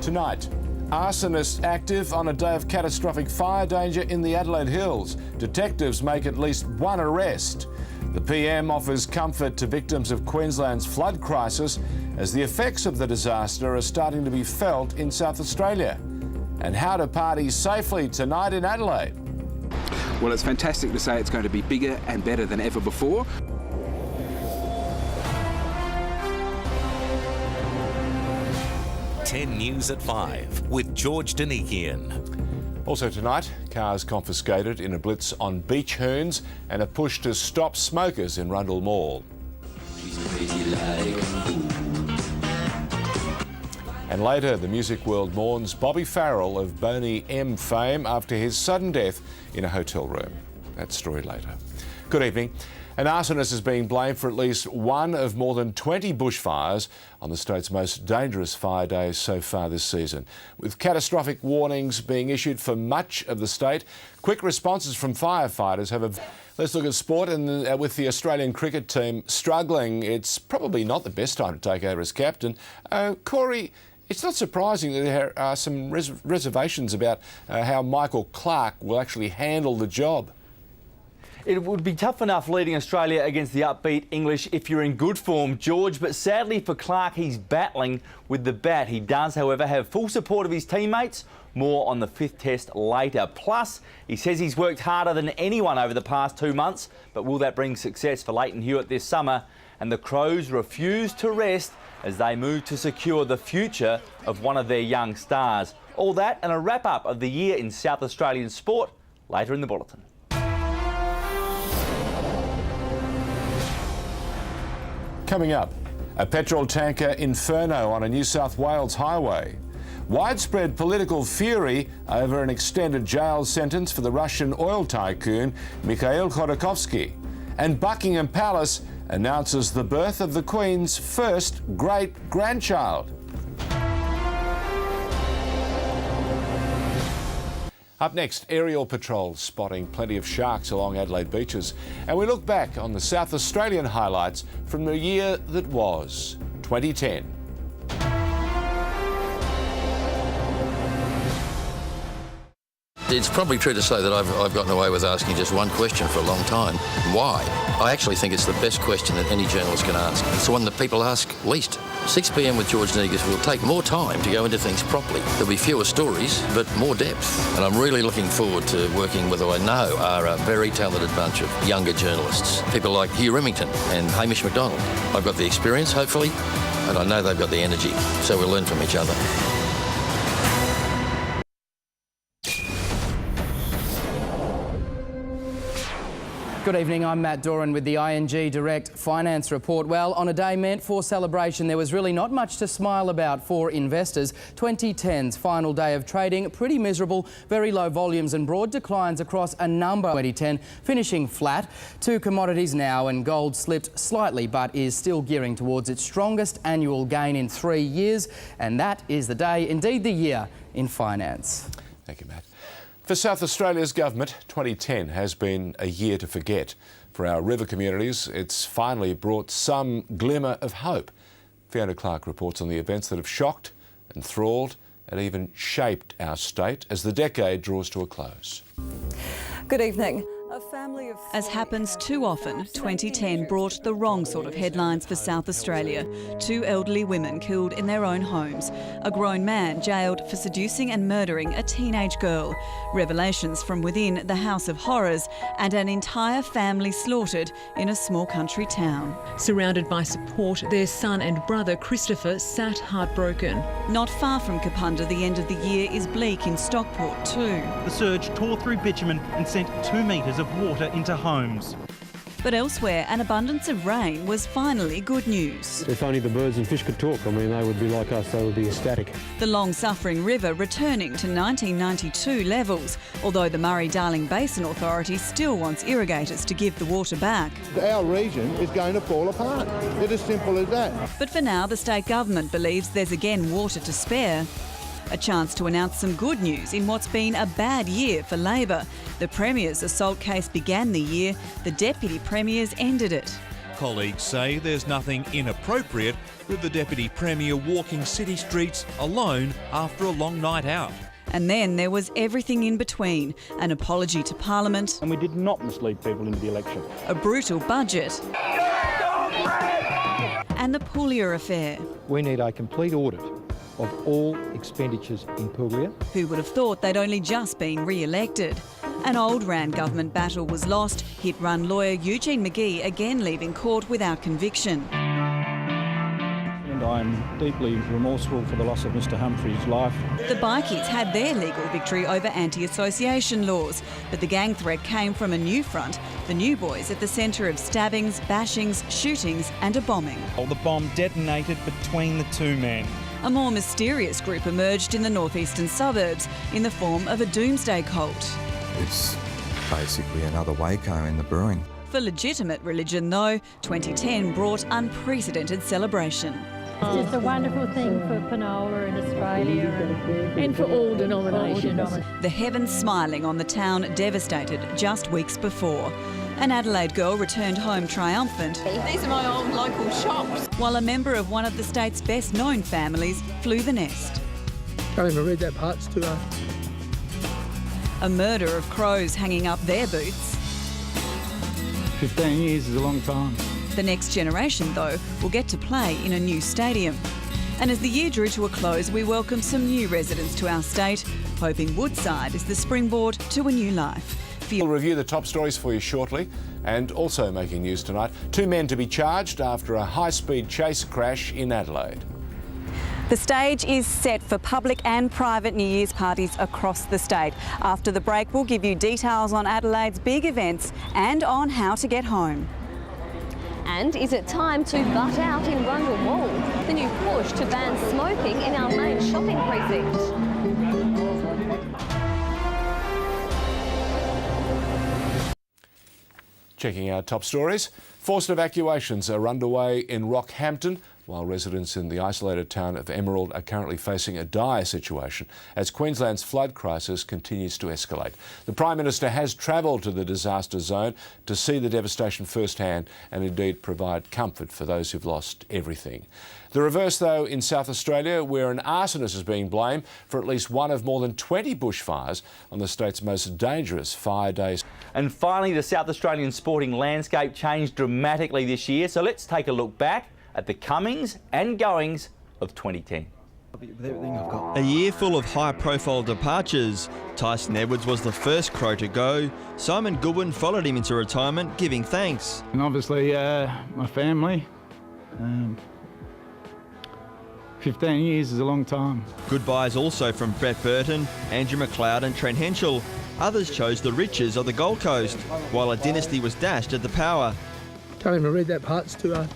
Tonight, arsonists active on a day of catastrophic fire danger in the Adelaide Hills. Detectives make at least one arrest. The PM offers comfort to victims of Queensland's flood crisis as the effects of the disaster are starting to be felt in South Australia. And how to party safely tonight in Adelaide. Well, it's fantastic to say it's going to be bigger and better than ever before. News at 5 with George Danikian. Also tonight, cars confiscated in a blitz on beach hoons and a push to stop smokers in Rundle Mall. And later, the music world mourns Bobby Farrell of Boney M fame after his sudden death in a hotel room. That story later. Good evening. An arsonist is being blamed for at least one of more than 20 bushfires on the state's most dangerous fire days so far this season. With catastrophic warnings being issued for much of the state, quick responses from firefighters have... Let's look at sport, and with the Australian cricket team struggling, it's probably not the best time to take over as captain. Corey, it's not surprising that there are some reservations about how Michael Clarke will actually handle the job. It would be tough enough leading Australia against the upbeat English if you're in good form, George, but sadly for Clarke, he's battling with the bat. He does, however, have full support of his teammates. More on the fifth test later. Plus, he says he's worked harder than anyone over the past 2 months, but will that bring success for Leighton Hewitt this summer? And the Crows refuse to rest as they move to secure the future of one of their young stars. All that and a wrap-up of the year in South Australian sport later in the bulletin. Coming up, a petrol tanker inferno on a New South Wales highway. Widespread political fury over an extended jail sentence for the Russian oil tycoon Mikhail Khodorkovsky. And Buckingham Palace announces the birth of the Queen's first great-grandchild. Up next, aerial patrols spotting plenty of sharks along Adelaide beaches. And we look back on the South Australian highlights from the year that was, 2010. It's probably true to say that I've gotten away with asking just one question for a long time. Why? I actually think it's the best question that any journalist can ask. It's the one that people ask least. 6 p.m. with George Negus will take more time to go into things properly. There'll be fewer stories, but more depth. And I'm really looking forward to working with who I know are a very talented bunch of younger journalists. People like Hugh Remington and Hamish McDonald. I've got the experience, hopefully, and I know they've got the energy. So we'll learn from each other. Good evening, I'm Matt Doran with the ING Direct Finance Report. Well, on a day meant for celebration, there was really not much to smile about for investors. 2010's final day of trading, pretty miserable, very low volumes and broad declines across a number. 2010 finishing flat. Two commodities now, and gold slipped slightly but is still gearing towards its strongest annual gain in 3 years. And that is the day, indeed the year, in finance. Thank you, Matt. For South Australia's government, 2010 has been a year to forget. For our river communities, it's finally brought some glimmer of hope. Fiona Clarke reports on the events that have shocked, enthralled and even shaped our state as the decade draws to a close. Good evening. As happens too often, 2010 brought the wrong sort of headlines for South Australia. 2 elderly women killed in their own homes. A grown man jailed for seducing and murdering a teenage girl. Revelations from within the House of Horrors, and an entire family slaughtered in a small country town. Surrounded by support, their son and brother Christopher sat heartbroken. Not far from Kapunda, the end of the year is bleak in Stockport too. The surge tore through bitumen and sent 2 metres of water into homes. But elsewhere, an abundance of rain was finally good news. If only the birds and fish could talk, I mean, they would be like us, they would be ecstatic. The long-suffering river returning to 1992 levels, although the Murray-Darling Basin Authority still wants irrigators to give the water back. Our region is going to fall apart. It's as simple as that. But for now, the state government believes there's again water to spare. A chance to announce some good news in what's been a bad year for Labor. The Premier's assault case began the year, the Deputy Premier's ended it. colleagues say there's nothing inappropriate with the Deputy Premier walking city streets alone after a long night out. And then there was everything in between, an apology to Parliament. And we did not mislead people into the election. A brutal budget. And the Puglia affair. We need a complete audit of all expenditures in Puglia. Who would have thought they'd only just been re-elected? An old Rand government battle was lost, hit-run lawyer Eugene McGee again leaving court without conviction. And I'm deeply remorseful for the loss of Mr Humphrey's life. The bikies had their legal victory over anti-association laws, but the gang threat came from a new front, the New Boys at the centre of stabbings, bashings, shootings and a bombing. The bomb detonated between the two men. A more mysterious group emerged in the northeastern suburbs in the form of a doomsday cult. It's basically another Waco in the brewing. For legitimate religion, though, 2010 brought unprecedented celebration. It's just a wonderful thing for Penola and Australia and for all denominations. The heavens smiling on the town devastated just weeks before. An Adelaide girl returned home triumphant. These are my old local shops. While a member of one of the state's best-known families flew the nest. Can't even read that part, it's too hard. A murder of crows hanging up their booths. 15 years is a long time. The next generation, though, will get to play in a new stadium. And as the year drew to a close, we welcome some new residents to our state, hoping Woodside is the springboard to a new life. We'll review the top stories for you shortly. And also making news tonight, 2 men to be charged after a high-speed chase crash in Adelaide. The stage is set for public and private New Year's parties across the state. After the break, we'll give you details on Adelaide's big events and on how to get home. And is it time to butt out in Rundle Mall? The new push to ban smoking in our main shopping precinct. Checking our top stories. Forced evacuations are underway in Rockhampton, while residents in the isolated town of Emerald are currently facing a dire situation as Queensland's flood crisis continues to escalate. The Prime Minister has travelled to the disaster zone to see the devastation firsthand and indeed provide comfort for those who've lost everything. The reverse, though, in South Australia, where an arsonist is being blamed for at least one of more than 20 bushfires on the state's most dangerous fire days. And finally, the South Australian sporting landscape changed dramatically this year, so let's take a look back at the comings and goings of 2010. A year full of high-profile departures. Tyson Edwards was the first Crow to go. Simon Goodwin followed him into retirement, giving thanks. And obviously my family. 15 years is a long time. Goodbyes also from Brett Burton, Andrew McLeod and Trent Henschel. Others chose the riches of the Gold Coast, while a dynasty was dashed at the Power. Can't even read that part, it's too hard.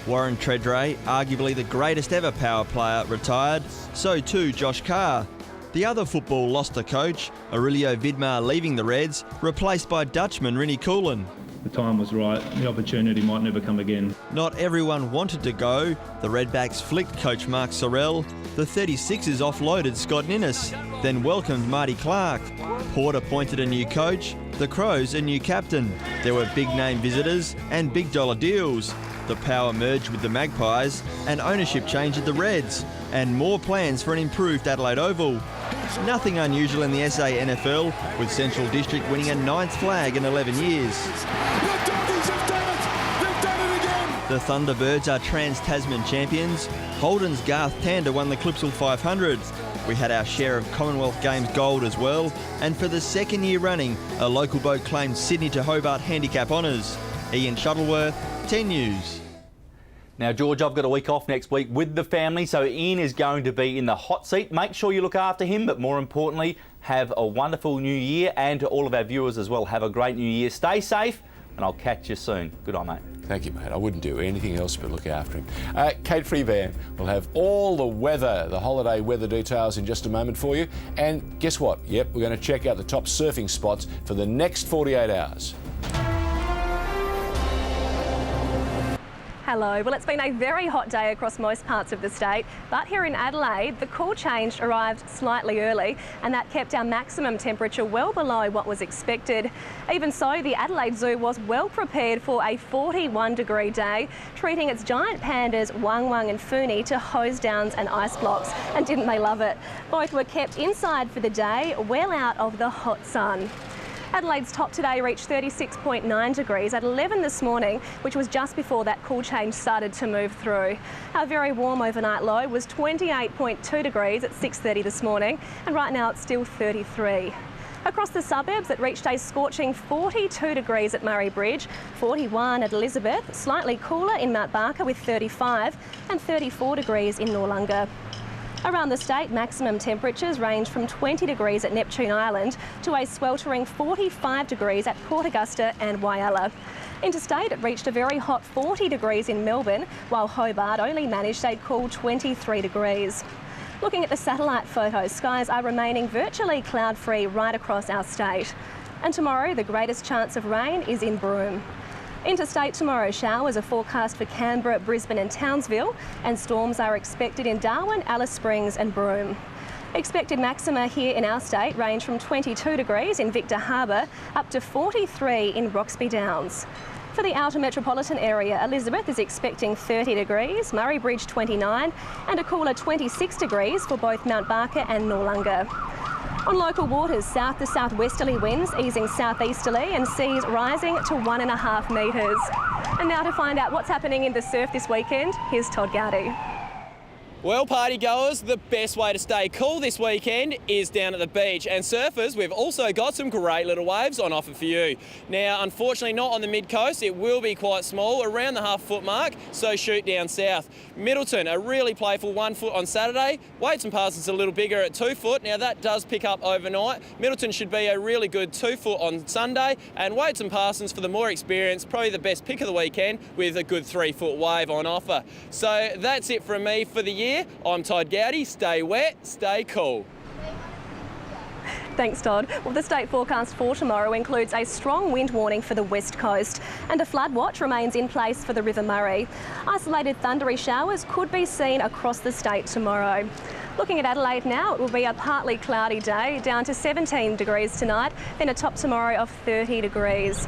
Warren Treadray, arguably the greatest ever Power player, retired. So too Josh Carr. The other football lost a coach, Aurelio Vidmar leaving the Reds, replaced by Dutchman Rinnie Coolen. The time was right, the opportunity might never come again. Not everyone wanted to go. The Redbacks flicked coach Mark Sorrell. The 36ers offloaded Scott Ninnis, then welcomed Marty Clark. Port appointed a new coach, the Crows a new captain. There were big-name visitors and big-dollar deals. The Power merged with the Magpies, and ownership change at the Reds, and more plans for an improved Adelaide Oval. Nothing unusual in the SA NFL, with Central District winning a 9th flag in 11 years. The Doggies have done it! They've done it again! The Thunderbirds are Trans-Tasman champions. Holden's Garth Tander won the Clipsal 500. We had our share of Commonwealth Games gold as well, and for the second year running, a local boat claimed Sydney to Hobart handicap honours. Ian Shuttleworth, 10 News. Now, George, I've got a week off next week with the family, so Ian is going to be in the hot seat. Make sure you look after him, but more importantly, have a wonderful new year, and to all of our viewers as well, have a great new year. Stay safe, and I'll catch you soon. Good on, mate. Thank you, mate. I wouldn't do anything else but look after him. Kate Freevan will have all the weather, the holiday weather details in just a moment for you. And guess what? Yep, we're going to check out the top surfing spots for the next 48 hours. Hello. Well, it's been a very hot day across most parts of the state, but here in Adelaide, the cool change arrived slightly early, and that kept our maximum temperature well below what was expected. Even so, the Adelaide Zoo was well prepared for a 41-degree day, treating its giant pandas Wang Wang and Funi to hose downs and ice blocks. And didn't they love it? Both were kept inside for the day, well out of the hot sun. Adelaide's top today reached 36.9 degrees at 11 this morning, which was just before that cool change started to move through. Our very warm overnight low was 28.2 degrees at 6:30 this morning, and right now it's still 33. Across the suburbs, it reached a scorching 42 degrees at Murray Bridge, 41 at Elizabeth, slightly cooler in Mount Barker with 35, and 34 degrees in Noarlunga. Around the state, maximum temperatures range from 20 degrees at Neptune Island to a sweltering 45 degrees at Port Augusta and Whyalla. Interstate, it reached a very hot 40 degrees in Melbourne, while Hobart only managed a cool 23 degrees. Looking at the satellite photos, skies are remaining virtually cloud-free right across our state. And tomorrow, the greatest chance of rain is in Broome. Interstate tomorrow, showers are forecast for Canberra, Brisbane and Townsville, and storms are expected in Darwin, Alice Springs and Broome. Expected maxima here in our state range from 22 degrees in Victor Harbour up to 43 in Roxby Downs. For the outer metropolitan area, Elizabeth is expecting 30 degrees, Murray Bridge 29 and a cooler 26 degrees for both Mount Barker and Noarlunga. On local waters, south to southwesterly winds easing southeasterly and seas rising to 1.5 metres. And now to find out what's happening in the surf this weekend, here's Todd Gowdy. Well, party goers, the best way to stay cool this weekend is down at the beach. And surfers, we've also got some great little waves on offer for you. Now, unfortunately, not on the mid-coast. It will be quite small, around the half-foot mark, so shoot down south. Middleton, a really playful 1 foot on Saturday. Weights and Parsons a little bigger at 2 foot. Now, that does pick up overnight. Middleton should be a really good 2 foot on Sunday. And Weights and Parsons, for the more experienced, probably the best pick of the weekend with a good 3 foot wave on offer. So that's it from me for the year. I'm Todd Gowdy. Stay wet, stay cool. Thanks, Todd. Well, the state forecast for tomorrow includes a strong wind warning for the west coast, and a flood watch remains in place for the River Murray. Isolated thundery showers could be seen across the state tomorrow. Looking at Adelaide now, it will be a partly cloudy day, down to 17 degrees tonight, then a top tomorrow of 30 degrees.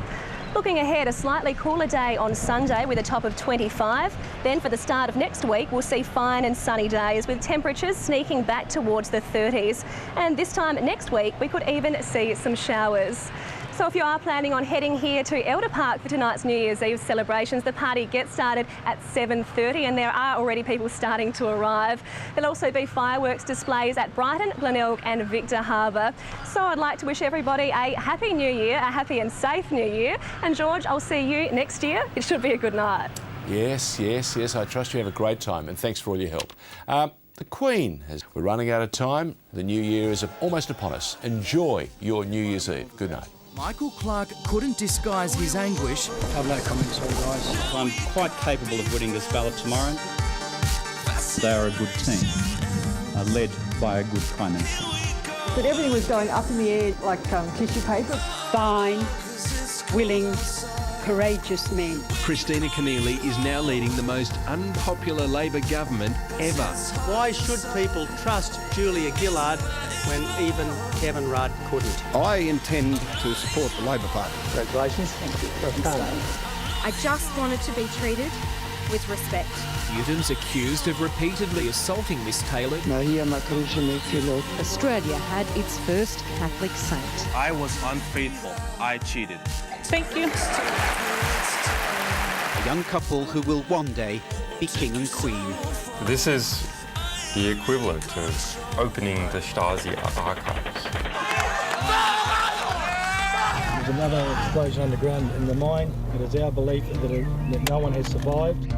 Looking ahead, a slightly cooler day on Sunday with a top of 25. Then for the start of next week, we'll see fine and sunny days with temperatures sneaking back towards the 30s. And this time next week, we could even see some showers. So if you are planning on heading here to Elder Park for tonight's New Year's Eve celebrations, the party gets started at 7:30 and there are already people starting to arrive. There'll also be fireworks displays at Brighton, Glenelg and Victor Harbour. So I'd like to wish everybody a happy New Year, a happy and safe New Year. And George, I'll see you next year. It should be a good night. Yes. I trust you have a great time and thanks for all your help. The Queen, we're running out of time. The new year is almost upon us. Enjoy your New Year's Eve. Good night. Michael Clark couldn't disguise his anguish. I've no comments, sorry guys. I'm quite capable of winning this ballot tomorrow. They are a good team, led by a good Prime Minister. But everything was going up in the air like tissue paper. Fine, willing, courageous men. Christina Keneally is now leading the most unpopular Labor government ever. Why should people trust Julia Gillard when even Kevin Rudd couldn't? I intend to support the Labor Party. Congratulations. Thank you. I just wanted to be treated with respect. Newton's accused of repeatedly assaulting Miss Taylor. Australia had its first Catholic saint. I was unfaithful. I cheated. Thank you. A young couple who will one day be king and queen. This is the equivalent of opening the Stasi archives. There's another explosion underground in the mine. It is our belief that no one has survived.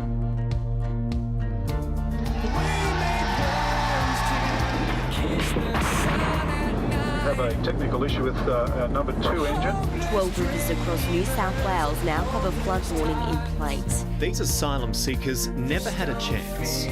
We have a technical issue with our number 2 engine. 12 rivers across New South Wales now have a flood warning in place. These asylum seekers never had a chance.